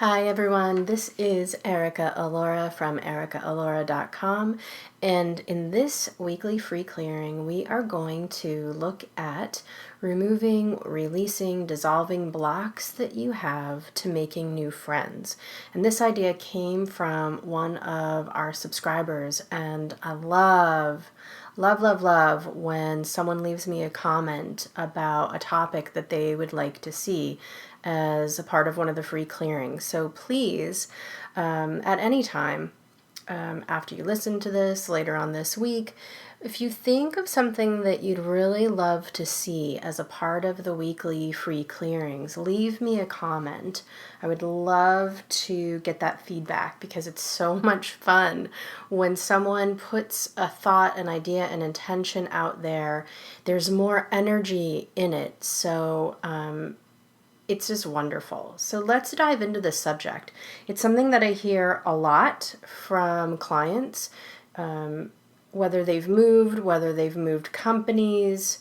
Hi everyone, this is Erica Alora from ericaalora.com, and in this weekly free clearing we are going to look at removing, releasing, dissolving blocks that you have to making new friends. And this idea came from one of our subscribers, and I love when someone leaves me a comment about a topic that they would like to see as a part of one of the free clearings. So please, at any time, after you listen to this later on this week, if you think of something that you'd really love to see as a part of the weekly free clearings, leave me a comment. I would love to get that feedback because it's so much fun when someone puts a thought, an idea, an intention out there. There's more energy in it. So it's just wonderful. So let's dive into this subject. It's something that I hear a lot from clients, whether they've moved companies,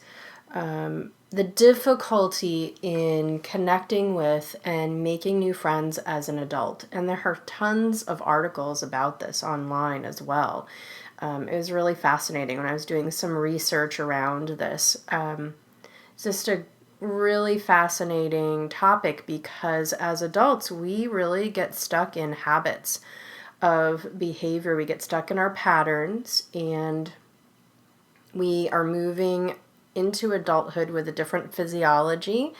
the difficulty in connecting with and making new friends as an adult. And there are tons of articles about this online as well. It was really fascinating when I was doing some research around this. It's just a really fascinating topic because as adults we really get stuck in habits of behavior. We get stuck in our patterns, and we are moving into adulthood with a different physiology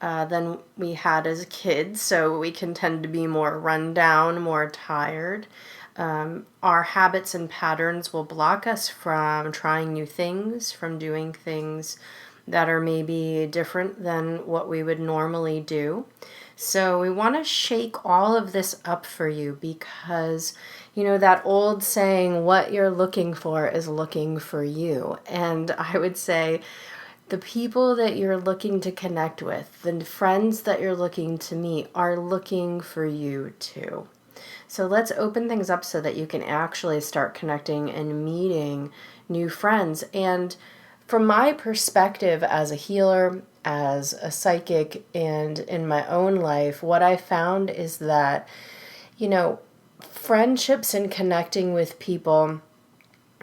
than we had as kids, so we can tend to be more run down, more tired. Our habits and patterns will block us from trying new things, from doing things that are maybe different than what we would normally do. So we want to shake all of this up for you because, you know, that old saying, what you're looking for is looking for you. And I would say the people that you're looking to connect with, the friends that you're looking to meet are looking for you too. So let's open things up so that you can actually start connecting and meeting new friends. And from my perspective as a healer, as a psychic, and in my own life, what I found is that, you know, friendships and connecting with people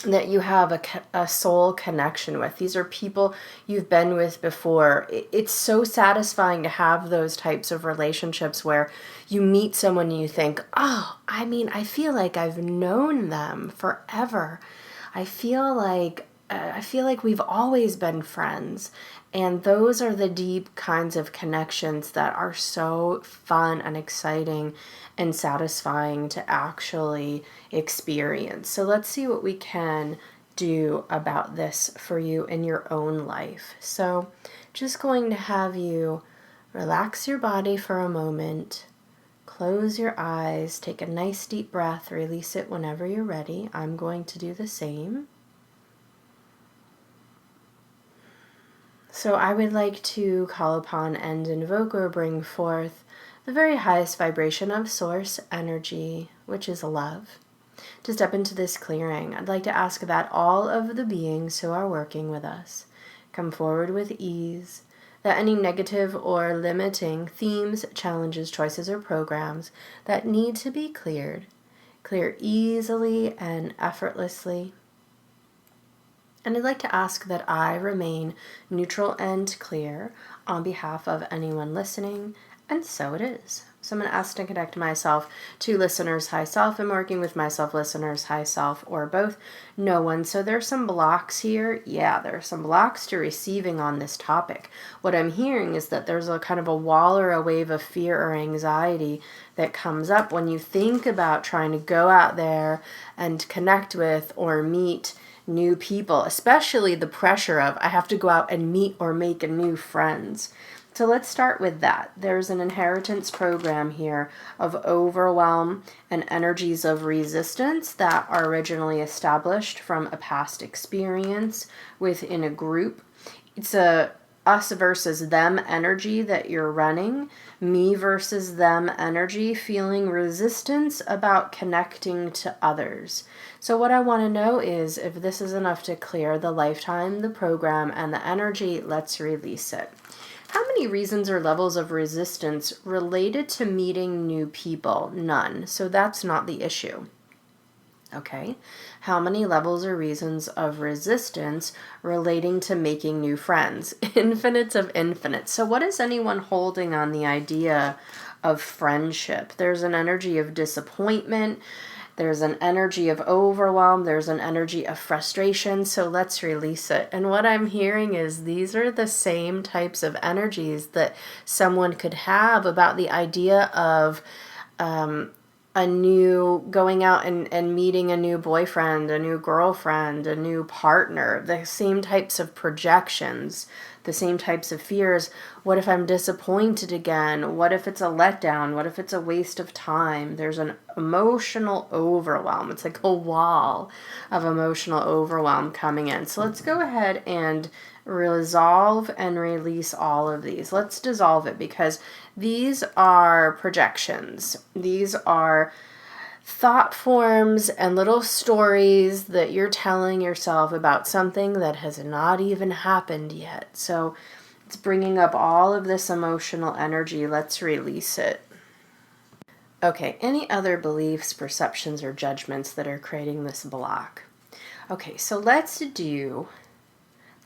that you have a soul connection with. These are people you've been with before. It's so satisfying to have those types of relationships where you meet someone and you think, oh, I feel like I've known them forever. I feel like we've always been friends. And those are the deep kinds of connections that are so fun and exciting and satisfying to actually experience. So let's see what we can do about this for you in your own life. So just going to have you relax your body for a moment. Close your eyes, take a nice deep breath, release it whenever you're ready. I'm going to do the same. So I would like to call upon and invoke or bring forth the very highest vibration of source energy, which is love. To step into this clearing, I'd like to ask that all of the beings who are working with us come forward with ease, that any negative or limiting themes, challenges, choices, or programs that need to be clear easily and effortlessly. And I'd like to ask that I remain neutral and clear on behalf of anyone listening, and so it is. So I'm going to ask to connect myself to listeners' high self. I'm working with myself, listeners' high self, or both. No one. So there's some blocks here. Yeah, there are some blocks to receiving on this topic. What I'm hearing is that there's a kind of a wall or a wave of fear or anxiety that comes up when you think about trying to go out there and connect with or meet new people, especially the pressure of I have to go out and meet or make a new friends. So let's start with that. There's an inheritance program here of overwhelm and energies of resistance that are originally established from a past experience within a group. It's a us versus them energy that you're running, me versus them energy, feeling resistance about connecting to others. So what I want to know is if this is enough to clear the lifetime, the program, and the energy, let's release it. How many reasons or levels of resistance related to meeting new people? None. So that's not the issue. Okay. How many levels or reasons of resistance relating to making new friends? Infinites of infinite. So what is anyone holding on the idea of friendship? There's an energy of disappointment. There's an energy of overwhelm. There's an energy of frustration. So let's release it. And what I'm hearing is these are the same types of energies that someone could have about the idea of a new going out and meeting a new boyfriend, a new girlfriend, a new partner, the same types of projections, the same types of fears. What if I'm disappointed again? What if it's a letdown? What if it's a waste of time? There's an emotional overwhelm. It's like a wall of emotional overwhelm coming in. So let's go ahead and resolve and release all of these. Let's dissolve it, because these are projections. These are thought forms and little stories that you're telling yourself about something that has not even happened yet. So it's bringing up all of this emotional energy. Let's release it. Okay, any other beliefs, perceptions, or judgments that are creating this block? Okay, so let's do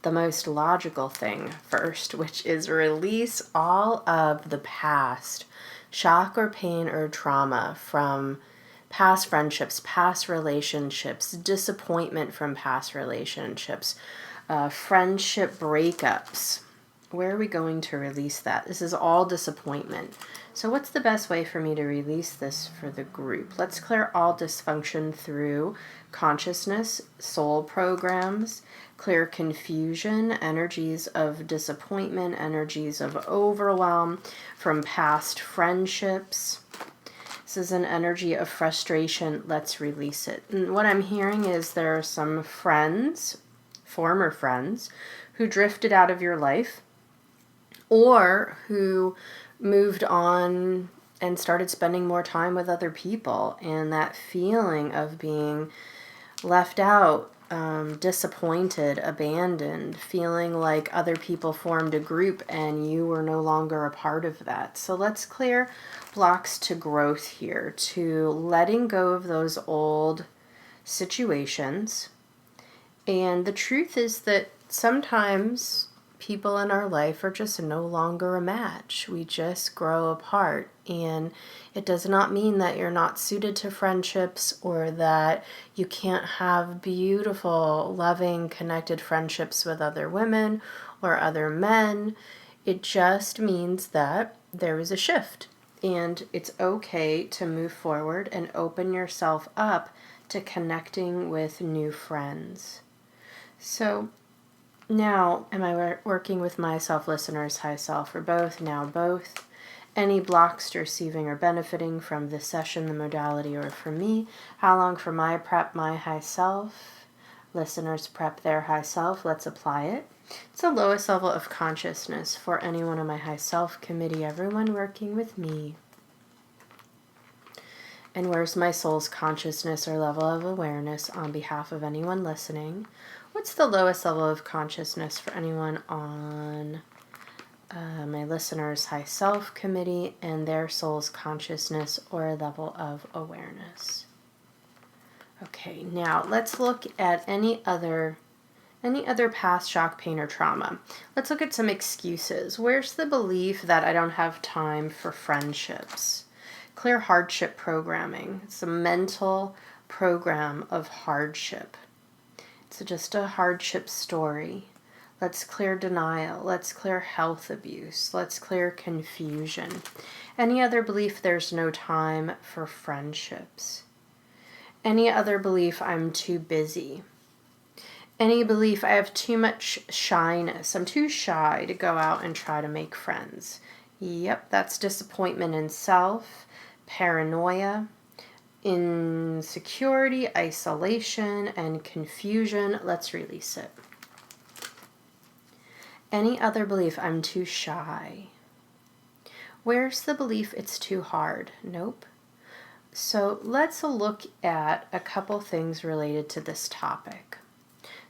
the most logical thing first, which is release all of the past shock or pain or trauma from past friendships, past relationships, disappointment from past relationships, friendship breakups. Where are we going to release that? This is all disappointment. So what's the best way for me to release this for the group? Let's clear all dysfunction through consciousness, soul programs, clear confusion, energies of disappointment, energies of overwhelm from past friendships. This is an energy of frustration. Let's release it. And what I'm hearing is there are some friends, former friends, who drifted out of your life or who moved on and started spending more time with other people. And that feeling of being left out, disappointed, abandoned, feeling like other people formed a group and you were no longer a part of that. So let's clear blocks to growth here, to letting go of those old situations. And the truth is that sometimes people in our life are just no longer a match. We just grow apart, and it does not mean that you're not suited to friendships or that you can't have beautiful, loving, connected friendships with other women or other men. It just means that there is a shift, and it's okay to move forward and open yourself up to connecting with new friends. So now, am I working with myself, listeners, high self, or both? Now both. Any blocks to receiving or benefiting from this session, the modality, or from me? How long for my prep, my high self? Listeners prep their high self. Let's apply it. It's the lowest level of consciousness for anyone on my high self committee, everyone working with me. And where's my soul's consciousness or level of awareness on behalf of anyone listening? What's the lowest level of consciousness for anyone on my listeners' high self committee and their soul's consciousness or level of awareness? Okay, now let's look at any other past shock, pain, or trauma. Let's look at some excuses. Where's the belief that I don't have time for friendships? Clear hardship programming. It's a mental program of hardship. It's just a hardship story. Let's clear denial. Let's clear health abuse. Let's clear confusion. Any other belief there's no time for friendships? Any other belief I'm too busy? Any belief I have too much shyness? I'm too shy to go out and try to make friends. Yep, that's disappointment in self, paranoia, insecurity, isolation, and confusion. Let's release it. Any other belief I'm too shy? Where's the belief it's too hard? Nope. So let's look at a couple things related to this topic.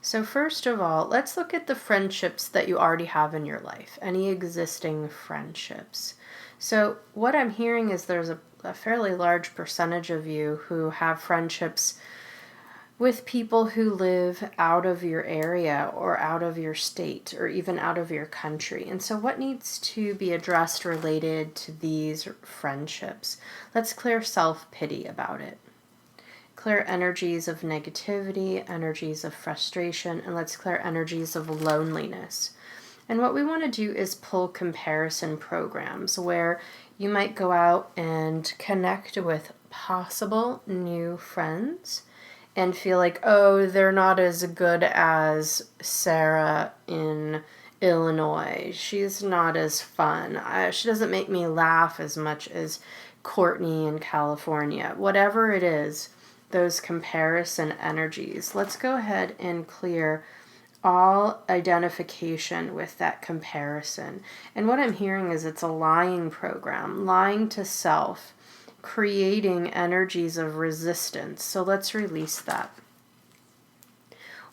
So first of all, let's look at the friendships that you already have in your life, any existing friendships. So what I'm hearing is there's a fairly large percentage of you who have friendships with people who live out of your area or out of your state or even out of your country. And so what needs to be addressed related to these friendships? Let's clear self-pity about it. Clear energies of negativity, energies of frustration, and let's clear energies of loneliness. And what we want to do is pull comparison programs where you might go out and connect with possible new friends and feel like, oh, they're not as good as Sarah in Illinois. She's not as fun. She doesn't make me laugh as much as Courtney in California. Whatever it is, those comparison energies. Let's go ahead and clear all identification with that comparison. And what I'm hearing is it's a lying program, lying to self, creating energies of resistance. So let's release that.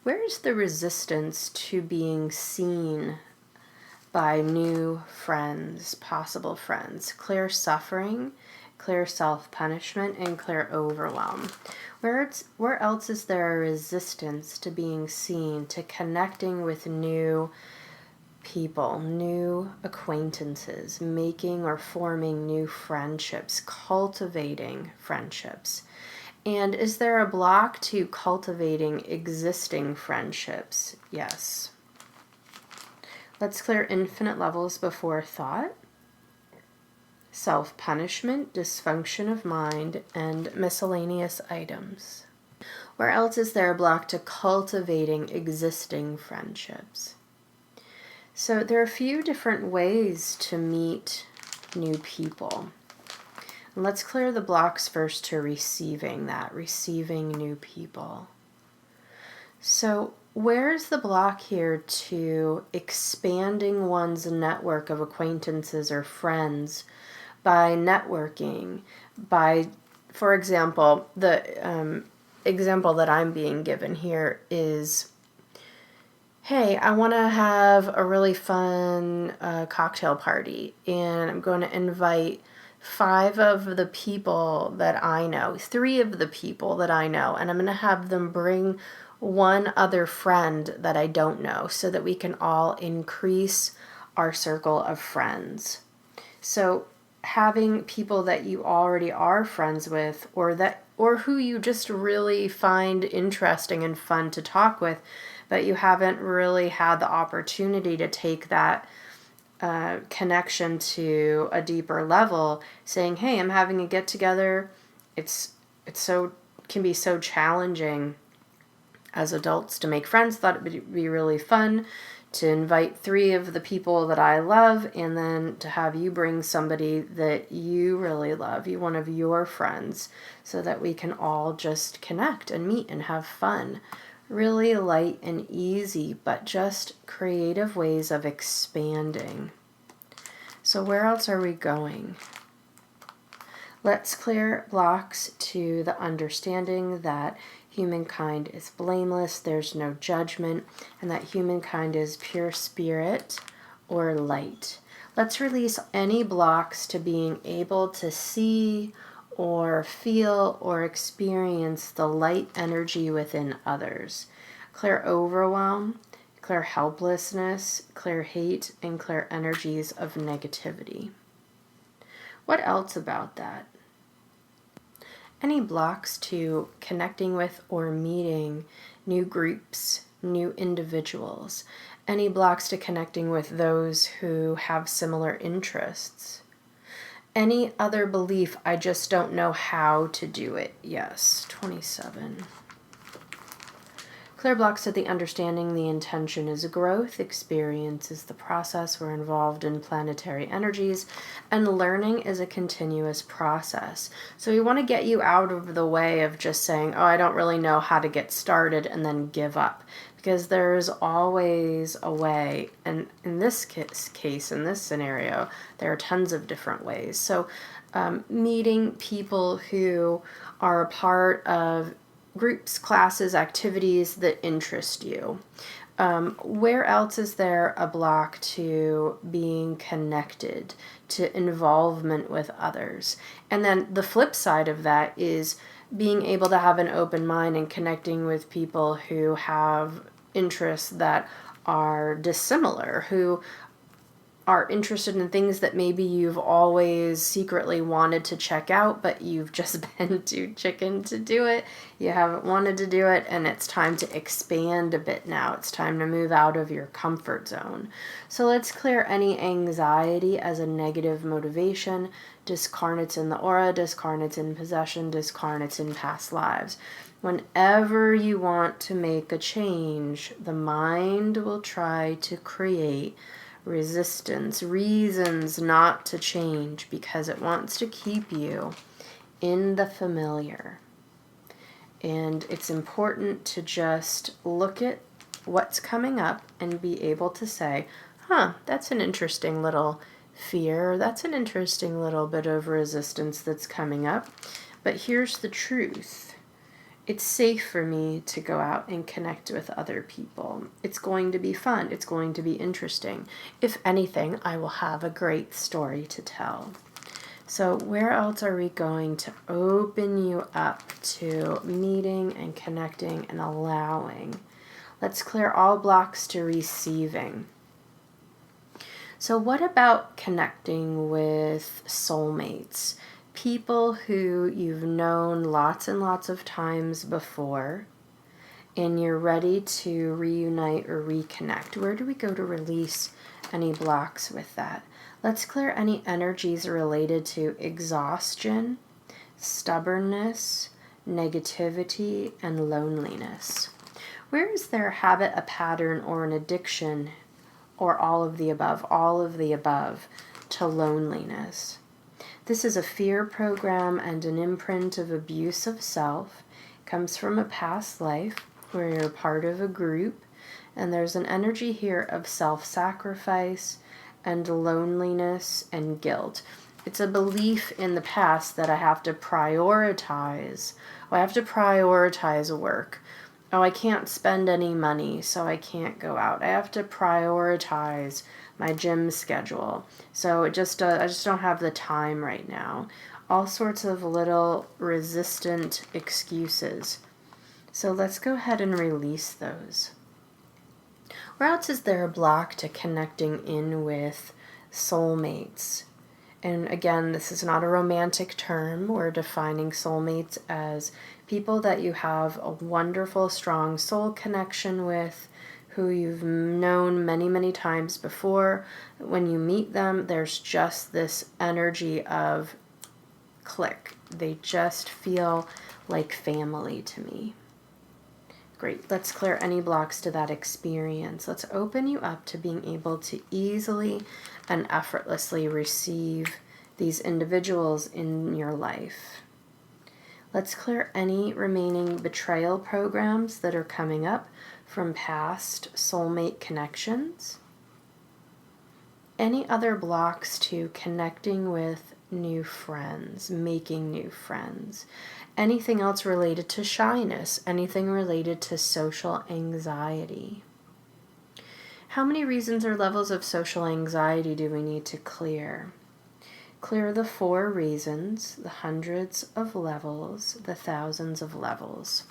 Where is the resistance to being seen by new friends, possible friends? Clear suffering, clear self-punishment, and clear overwhelm. Where else is there a resistance to being seen, to connecting with new people, new acquaintances, making or forming new friendships, cultivating friendships? And is there a block to cultivating existing friendships? Yes. Let's clear infinite levels before thought, self-punishment, dysfunction of mind, and miscellaneous items. Where else is there a block to cultivating existing friendships? So there are a few different ways to meet new people. And let's clear the blocks first to receiving new people. So where's the block here to expanding one's network of acquaintances or friends by networking, by, for example, the example that I'm being given here is, hey, I want to have a really fun cocktail party, and I'm going to invite 5 of the people that I know, 3 of the people that I know, and I'm going to have them bring one other friend that I don't know so that we can all increase our circle of friends. So having people that you already are friends with, or who you just really find interesting and fun to talk with, but you haven't really had the opportunity to take that connection to a deeper level, saying, hey, I'm having a get together. It's so can be so challenging as adults to make friends. Thought it would be really fun to invite 3 of the people that I love, and then to have you bring somebody that you really love, one of your friends, so that we can all just connect and meet and have fun. Really light and easy, but just creative ways of expanding. So where else are we going? Let's clear blocks to the understanding that humankind is blameless, there's no judgment, and that humankind is pure spirit or light. Let's release any blocks to being able to see or feel or experience the light energy within others. Clear overwhelm, clear helplessness, clear hate, and clear energies of negativity. What else about that? Any blocks to connecting with or meeting new groups, new individuals? Any blocks to connecting with those who have similar interests? Any other belief, I just don't know how to do it? Yes, 27. Clear blocks to the understanding the intention is growth, experience is the process, we're involved in planetary energies, and learning is a continuous process. So we want to get you out of the way of just saying, oh, I don't really know how to get started, and then give up. Because there's always a way, and in this case, in this scenario, there are tons of different ways. So meeting people who are a part of groups, classes, activities that interest you. Where else is there a block to being connected, to involvement with others? And then the flip side of that is being able to have an open mind and connecting with people who have interests that are dissimilar, who are interested in things that maybe you've always secretly wanted to check out, but you've just been too chicken to do it. You haven't wanted to do it, and it's time to expand a bit now. It's time to move out of your comfort zone. So let's clear any anxiety as a negative motivation, discarnates in the aura, discarnates in possession, discarnates in past lives. Whenever you want to make a change, the mind will try to create resistance, reasons not to change, because it wants to keep you in the familiar. And it's important to just look at what's coming up and be able to say, that's an interesting little fear, that's an interesting little bit of resistance that's coming up, but here's the truth. It's safe for me to go out and connect with other people. It's going to be fun. It's going to be interesting. If anything, I will have a great story to tell. So where else are we going to open you up to meeting and connecting and allowing? Let's clear all blocks to receiving. So what about connecting with soulmates? People who you've known lots and lots of times before, and you're ready to reunite or reconnect. Where do we go to release any blocks with that? Let's clear any energies related to exhaustion, stubbornness, negativity, and loneliness. Where is there a habit, a pattern, or an addiction, or all of the above, to loneliness? This is a fear program and an imprint of abuse of self. It comes from a past life where you're part of a group, and there's an energy here of self-sacrifice and loneliness and guilt. It's a belief in the past that I have to prioritize. I have to prioritize work. I can't spend any money, so I can't go out. I have to prioritize my gym schedule. So I just don't have the time right now. All sorts of little resistant excuses. So let's go ahead and release those. Where else is there a block to connecting in with soulmates? And again, this is not a romantic term. We're defining soulmates as people that you have a wonderful, strong soul connection with, who you've known many, many times before. When you meet them, there's just this energy of click. They just feel like family to me. Great. Let's clear any blocks to that experience. Let's open you up to being able to easily and effortlessly receive these individuals in your life. Let's clear any remaining betrayal programs that are coming up from past soulmate connections. Any other blocks to connecting with new friends, making new friends. Anything else related to shyness, anything related to social anxiety. How many reasons or levels of social anxiety do we need to clear? Clear the 4 reasons, the hundreds of levels, the thousands of levels.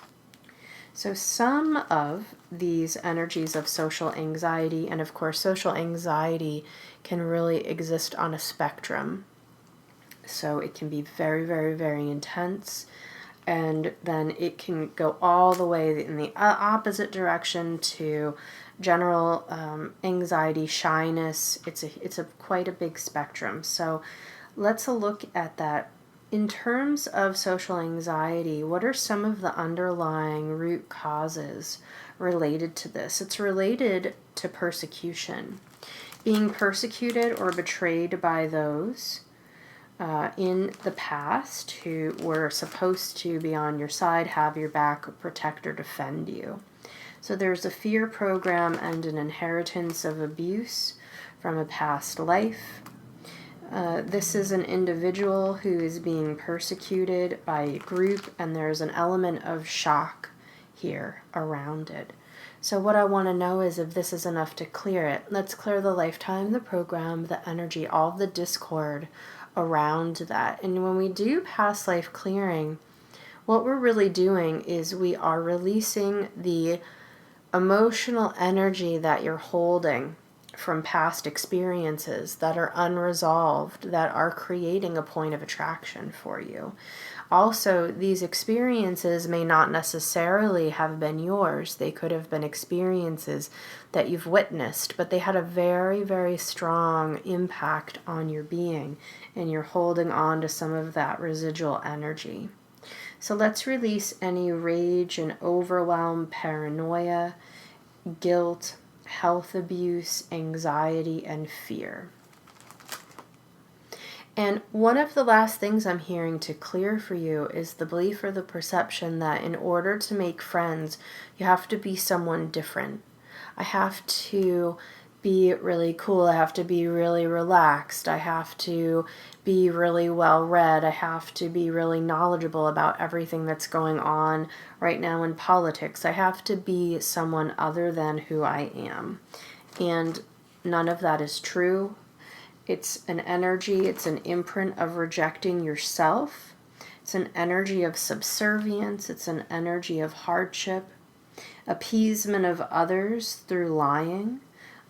So some of these energies of social anxiety, and of course social anxiety can really exist on a spectrum. So it can be very, very, very intense, and then it can go all the way in the opposite direction to general anxiety, shyness. It's a quite a big spectrum. So let's look at that. In terms of social anxiety, what are some of the underlying root causes related to this? It's related to persecution. Being persecuted or betrayed by those in the past who were supposed to be on your side, have your back, protect or defend you. So there's a fear program and an inheritance of abuse from a past life. This is an individual who is being persecuted by a group, and there's an element of shock here around it. So what I want to know is if this is enough to clear it. Let's clear the lifetime, the program, the energy, all the discord around that. And when we do past life clearing, what we're really doing is we are releasing the emotional energy that you're holding from past experiences that are unresolved, that are creating a point of attraction for you. Also, these experiences may not necessarily have been yours. They could have been experiences that you've witnessed, but they had a very, very strong impact on your being, and you're holding on to some of that residual energy. So let's release any rage and overwhelm, paranoia, guilt, health abuse, anxiety, and fear. And one of the last things I'm hearing to clear for you is the belief or the perception that in order to make friends, you have to be someone different. I have to be really cool. I have to be really relaxed. I have to be really well read. I have to be really knowledgeable about everything that's going on right now in politics. I have to be someone other than who I am. And none of that is true. It's an energy, it's an imprint of rejecting yourself. It's an energy of subservience. It's an energy of hardship, appeasement of others through lying,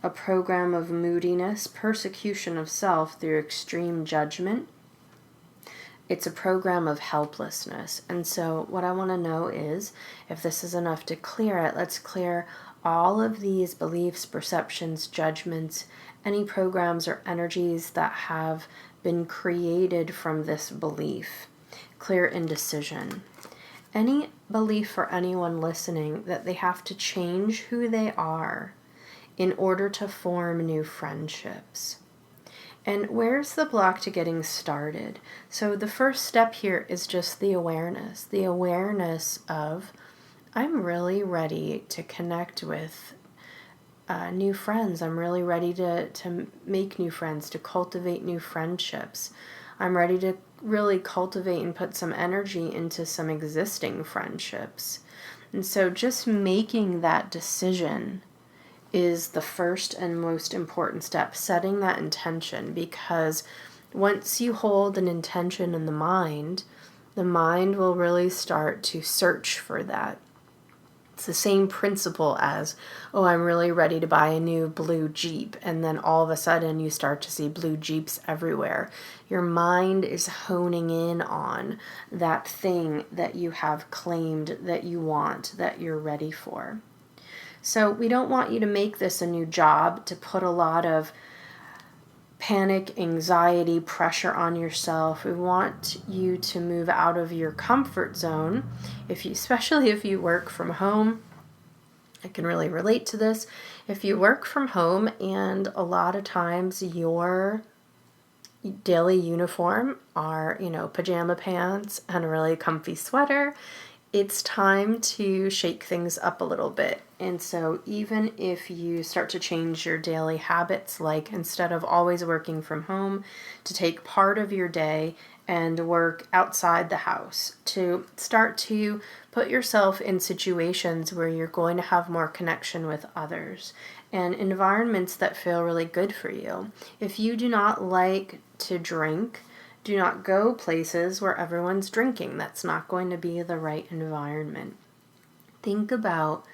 a program of moodiness, persecution of self through extreme judgment. It's a program of helplessness. And so what I want to know is, if this is enough to clear it, let's clear all of these beliefs, perceptions, judgments, any programs or energies that have been created from this belief. Clear indecision. Any belief for anyone listening that they have to change who they are in order to form new friendships. And where's the block to getting started? So the first step here is just the awareness of, I'm really ready to connect with new friends. I'm really ready to make new friends, to cultivate new friendships. I'm ready to really cultivate and put some energy into some existing friendships. And so just making that decision is the first and most important step, setting that intention, because once you hold an intention in the mind will really start to search for that. It's the same principle as, oh, I'm really ready to buy a new blue Jeep, and then all of a sudden you start to see blue Jeeps everywhere. Your mind is honing in on that thing that you have claimed that you want, that you're ready for. So we don't want you to make this a new job, to put a lot of panic, anxiety, pressure on yourself. We want you to move out of your comfort zone. Especially if you work from home, I can really relate to this. If you work from home and a lot of times your daily uniform are, pajama pants and a really comfy sweater, it's time to shake things up a little bit. And so even if you start to change your daily habits, like instead of always working from home, to take part of your day and work outside the house, to start to put yourself in situations where you're going to have more connection with others and environments that feel really good for you. If you do not like to drink, do not go places where everyone's drinking. That's not going to be the right environment. Think about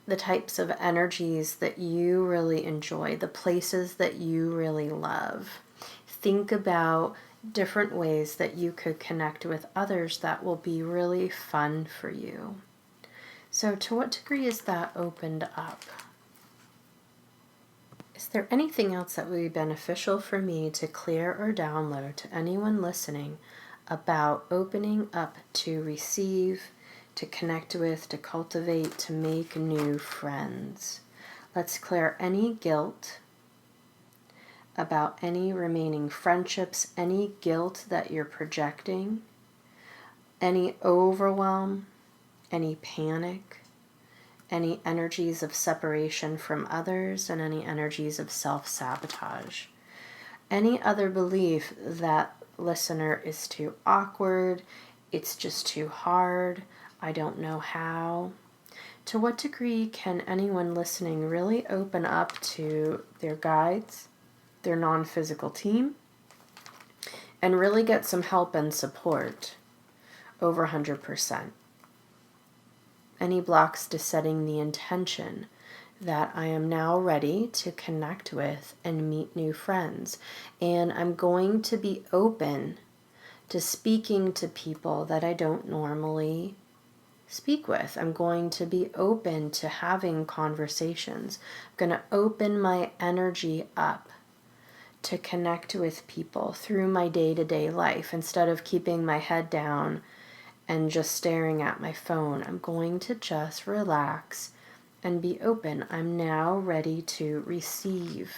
the types of energies that you really enjoy, the places that you really love. Think about different ways that you could connect with others that will be really fun for you. So to what degree is that opened up? Is there anything else that would be beneficial for me to clear or download to anyone listening about opening up to receive, to connect with, to cultivate, to make new friends? Let's clear any guilt about any remaining friendships, any guilt that you're projecting, any overwhelm, any panic, any energies of separation from others, and any energies of self-sabotage. Any other belief that listener is too awkward, it's just too hard, I don't know how. To what degree can anyone listening really open up to their guides, their non-physical team, and really get some help and support? Over 100%. Any blocks to setting the intention that I am now ready to connect with and meet new friends. And I'm going to be open to speaking to people that I don't normally speak with. I'm going to be open to having conversations. I'm going to open my energy up to connect with people through my day-to-day life instead of keeping my head down and just staring at my phone. I'm going to just relax and be open. I'm now ready to receive.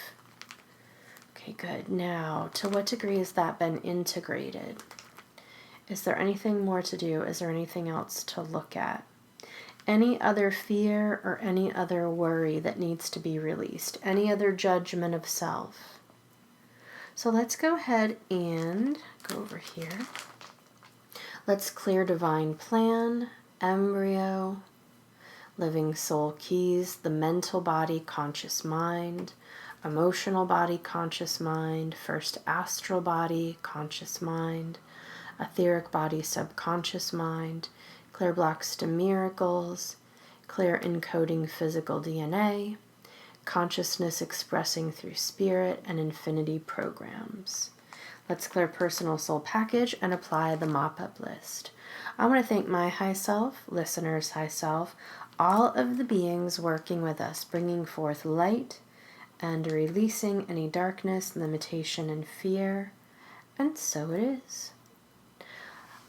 Okay, good. Now, to what degree has that been integrated? Is there anything more to do? Is there anything else to look at? Any other fear or any other worry that needs to be released? Any other judgment of self? So let's go ahead and go over here. Let's clear divine plan, embryo, living soul keys, the mental body, conscious mind, emotional body, conscious mind, first astral body, conscious mind, etheric body, subconscious mind, clear blocks to miracles, clear encoding physical DNA, consciousness expressing through spirit, and infinity programs. Let's clear personal soul package and apply the mop-up list. I want to thank my high self, listeners' high self, all of the beings working with us, bringing forth light and releasing any darkness, limitation, and fear. And so it is.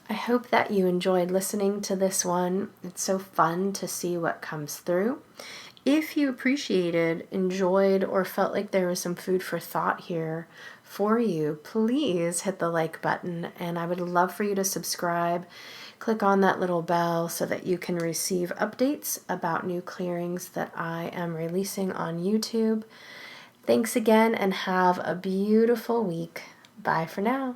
I hope that you enjoyed listening to this one. It's so fun to see what comes through. If you appreciated, enjoyed, or felt like there was some food for thought here for you, please hit the like button, and I would love for you to subscribe. Click on that little bell so that you can receive updates about new clearings that I am releasing on YouTube. Thanks again, and have a beautiful week. Bye for now.